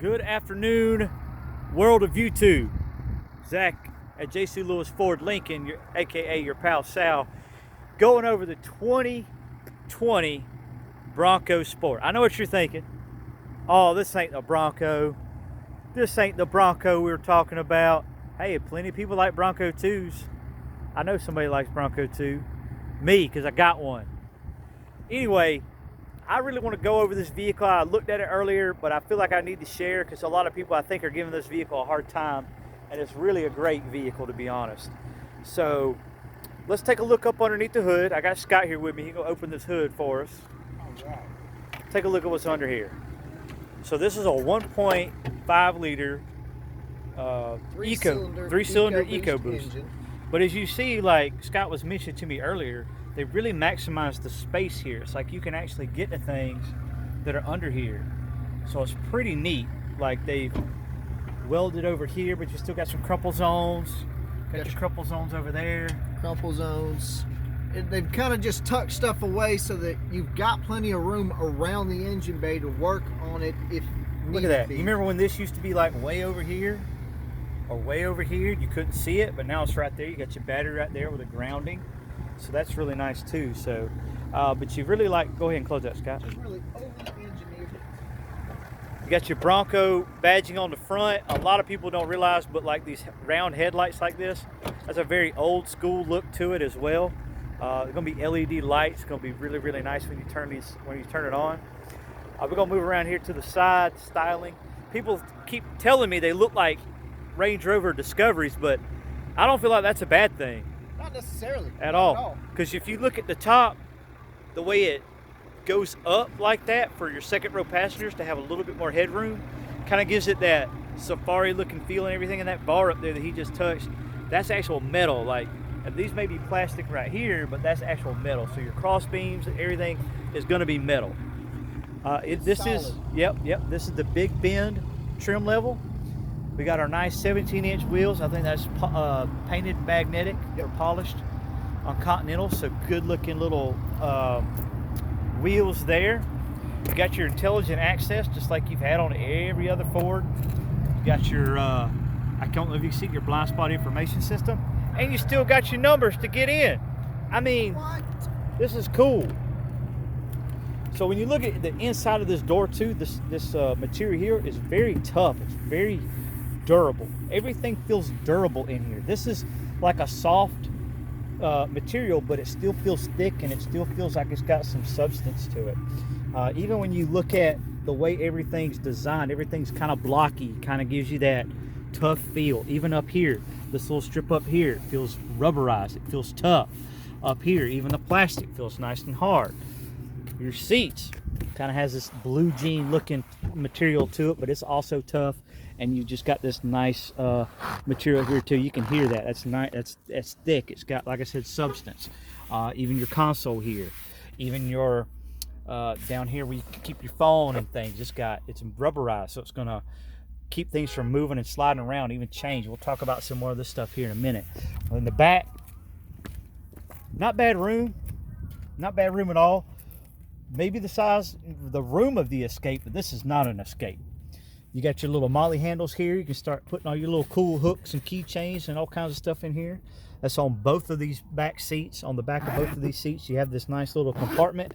Good afternoon, world of YouTube. Zach at JC Lewis Ford Lincoln, aka your pal Sal, going over the 2020 Bronco Sport. I know what you're thinking. Oh, this ain't the Bronco. This ain't the Bronco we were talking about. Hey, plenty of people like Bronco 2s. I know somebody likes Bronco 2. Me, because I got one. Anyway, I really want to go over this vehicle. I looked at it earlier, but I feel like I need to share because a lot of people I think are giving this vehicle a hard time, and it's really a great vehicle, to be honest. So let's take a look up underneath the hood. I got Scott here with me. He's going to open this hood for us. All right. Take a look at what's under here. So this is a 1.5 liter three-cylinder EcoBoost engine. But as you see, like Scott was mentioning to me earlier, they really maximize the space here. It's like you can actually get to things that are under here. So it's pretty neat. Like they've welded over here, but you still got some crumple zones. Got your crumple zones over there. Crumple zones. They've kind of just tucked stuff away so that you've got plenty of room around the engine bay to work on it if Look at that. You remember when this used to be like way over here or way over here? You couldn't see it, but now it's right there. You got your battery right there with a grounding. So that's really nice too. So, but you really like, go ahead and close that, Scott. Just really over-engineered. You got your Bronco badging on the front. A lot of people don't realize, but like these round headlights like this, that's a very old school look to it as well. It's gonna be LED lights. It's gonna be really, really nice when you turn it on. We're gonna move around here to the side, styling. People keep telling me they look like Range Rover Discoveries, but I don't feel like that's a bad thing. Not necessarily. At all. Because if you look at the top, the way it goes up like that for your second row passengers to have a little bit more headroom, kind of gives it that safari looking feel and everything. And that bar up there that he just touched, that's actual metal. Like, and these may be plastic right here, but that's actual metal. So your cross beams and everything is going to be metal. This is the Big Bend trim level. We got our nice 17-inch wheels. I think that's painted magnetic or polished on Continental. So good looking little wheels there. You got your intelligent access just like you've had on every other Ford. You got your, I don't know if you see your blind spot information system. And you still got your numbers to get in. I mean, this is cool. So when you look at the inside of this door too, this material here is very tough. It's very durable. Everything feels durable in here. This is like a soft material, but it still feels thick and it still feels like it's got some substance to it. Even when you look at the way everything's designed, everything's kind of blocky, kind of gives you that tough feel. Even up here, this little strip up here, it feels rubberized. It feels tough. Up here, even the plastic feels nice and hard. Your seats kind of has this blue jean looking material to it, but it's also tough. And you just got this nice material here too. You can hear that. That's nice. That's thick. It's got, like I said, substance. Even your console here, even your down here where you can keep your phone and things. It's rubberized, so it's gonna keep things from moving and sliding around, even change. We'll talk about some more of this stuff here in a minute. In the back, not bad room at all. Maybe the room of the Escape, but this is not an Escape. You got your little molly handles here. You can start putting all your little cool hooks and keychains and all kinds of stuff in here. That's on both of these back seats. On the back of both of these seats, you have this nice little compartment.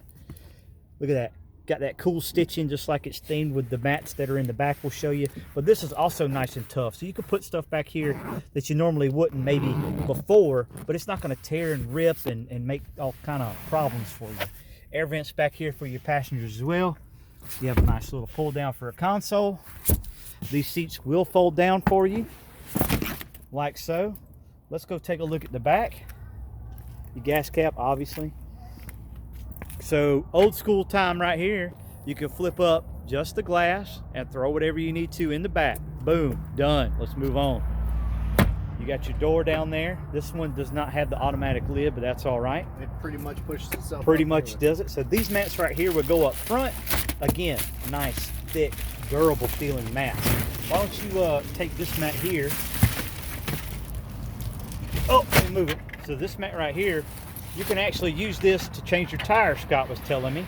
Look at that. Got that cool stitching, just like it's themed with the mats that are in the back. We'll show you. But this is also nice and tough. So you can put stuff back here that you normally wouldn't maybe before, but it's not going to tear and rip and make all kind of problems for you. Air vents back here for your passengers as well. You have a nice little pull down for a console. These seats will fold down for you, like so. Let's go take a look at the back. Your gas cap, obviously. So old school time right here. You can flip up just the glass and throw whatever you need to in the back. Boom, done. Let's move on. You got your door down there. This one does not have the automatic lid, but that's all right. It pretty much pushes itself. Pretty much does it. So these mats right here will go up front. Again, nice, thick, durable feeling mats. Why don't you take this mat here. Oh, let me move it. So this mat right here, you can actually use this to change your tires, Scott was telling me.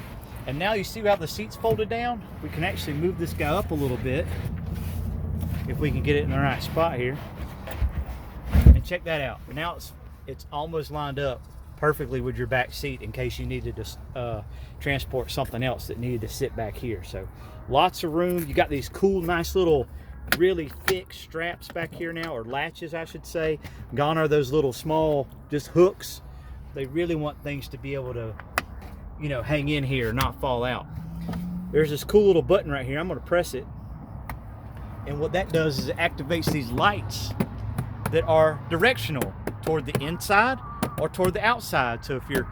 And now you see how the seat's folded down? We can actually move this guy up a little bit if we can get it in the right spot here. And check that out. Now it's almost lined up perfectly with your back seat in case you needed to transport something else that needed to sit back here. So lots of room. You got these cool, nice little, really thick straps back here now, or latches, I should say. Gone are those little small, just hooks. They really want things to be able to, you know, hang in here, not fall out. There's this cool little button right here. I'm going to press it. And what that does is it activates these lights that are directional toward the inside or toward the outside. So if you're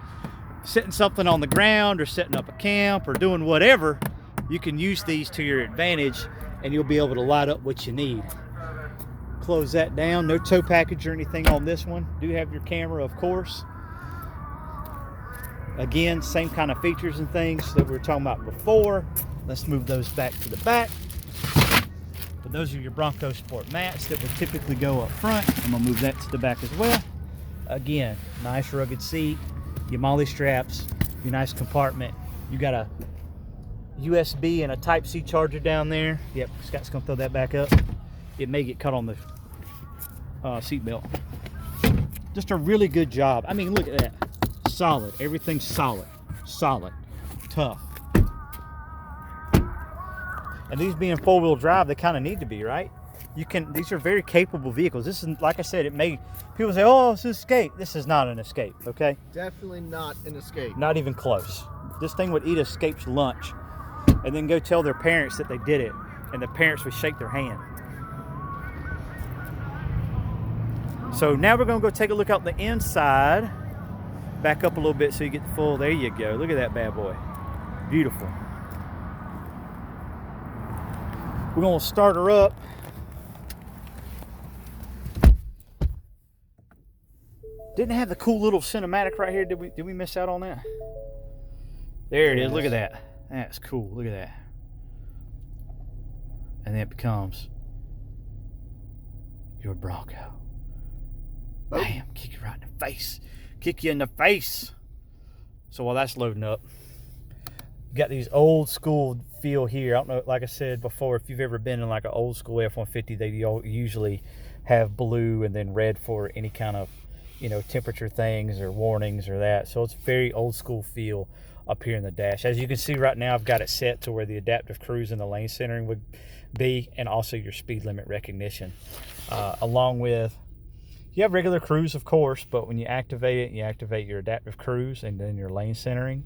setting something on the ground or setting up a camp or doing whatever, you can use these to your advantage and you'll be able to light up what you need. Close that down. No tow package or anything on this one. Do have your camera, of course. Again, same kind of features and things that we were talking about before. Let's move those back to the back. But those are your Bronco Sport mats that would typically go up front. I'm gonna move that to the back as well. Again, nice rugged seat, your MOLLE straps, your nice compartment. You got a USB and a Type-C charger down there. Yep, Scott's gonna throw that back up. It may get cut on the seat belt. Just a really good job. I mean, look at that. Solid. Everything's solid. Solid. Tough. And these being four-wheel drive, they kind of need to be, right? These are very capable vehicles. This is, like I said, people say, oh, it's an Escape. This is not an Escape, okay? Definitely not an Escape. Not even close. This thing would eat Escape's lunch and then go tell their parents that they did it, and the parents would shake their hand. So now we're gonna go take a look out the inside. Back up a little bit so you get the full, there you go. Look at that bad boy. Beautiful. We're gonna start her up. Didn't have the cool little cinematic right here. Did we miss out on that? There it is. Look at that. That's cool. Look at that. And then it becomes your Bronco. Bam! Kick you right in the face. Kick you in the face. So while that's loading up, you got these old school feel here. I don't know, like I said before, if you've ever been in like an old school F-150, they usually have blue and then red for any kind of, you know, temperature things or warnings or that. So it's very old school feel up here in the dash. As you can see right now, I've got it set to where the adaptive cruise and the lane centering would be, and also your speed limit recognition, along with, you have regular cruise, of course, but when you activate it, you activate your adaptive cruise and then your lane centering,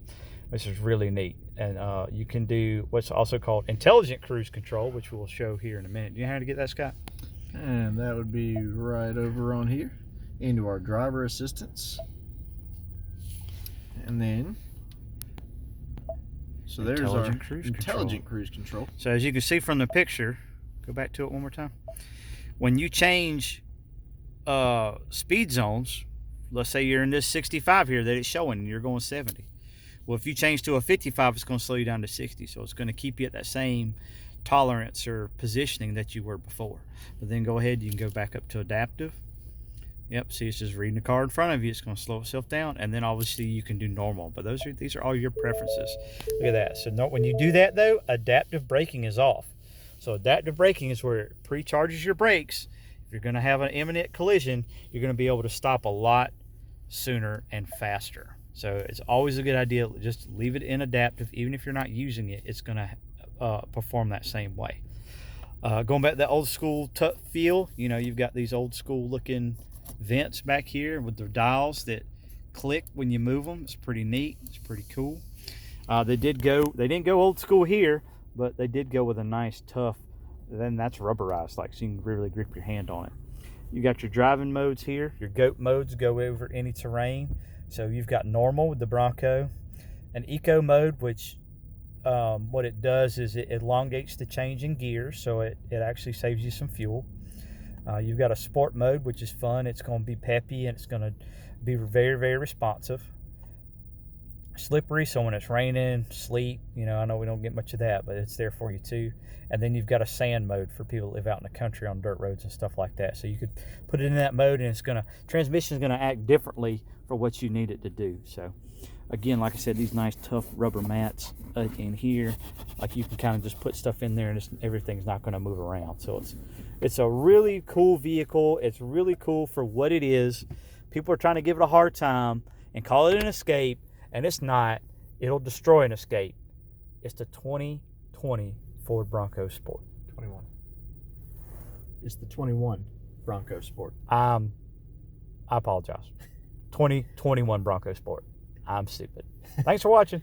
which is really neat. And you can do what's also called intelligent cruise control, which we'll show here in a minute. Do you know how to get that, Scott? And that would be right over on here into our driver assistance. And then, so there's our intelligent cruise control. So as you can see from the picture, go back to it one more time. When you change speed zones, let's say you're in this 65 here that it's showing and you're going 70. Well, if you change to a 55, it's going to slow you down to 60. So it's going to keep you at that same tolerance or positioning that you were before. But then go ahead, you can go back up to adaptive. Yep, see, it's just reading the car in front of you. It's going to slow itself down, and then obviously you can do normal. But these are all your preferences. Look at that. So when you do that though, adaptive braking is off. So adaptive braking is where it pre-charges your brakes. If you're going to have an imminent collision, you're going to be able to stop a lot sooner and faster. So it's always a good idea, just leave it in adaptive. Even if you're not using it, it's going to perform that same way. Going back to that old school feel, you know, you've got these old school looking vents back here with the dials that click when you move them. It's pretty neat. It's pretty cool. They didn't go old school here, but they did go with a nice tough, then that's rubberized, like, so you can really grip your hand on it. You got your driving modes here. Your GOAT modes go over any terrain. So you've got normal with the Bronco, an eco mode, which what it does is it elongates the change in gears, so it actually saves you some fuel. You've got a sport mode, which is fun. It's going to be peppy and it's going to be very, very responsive. Slippery, so when it's raining, sleet, you know, I know we don't get much of that, but it's there for you too. And then you've got a sand mode for people that live out in the country on dirt roads and stuff like that. So you could put it in that mode and transmission is going to act differently for what you need it to do. So Again, like I said, these nice tough rubber mats in here, like you can kind of just put stuff in there and everything's not going to move around. So it's a really cool vehicle. It's really cool for what it is. People are trying to give it a hard time and call it an Escape, and it's not. It'll destroy an Escape. It's the 2020 Ford Bronco Sport. 21. It's the 21 Bronco Sport. I apologize. 2021 Bronco Sport. I'm stupid. Thanks for watching.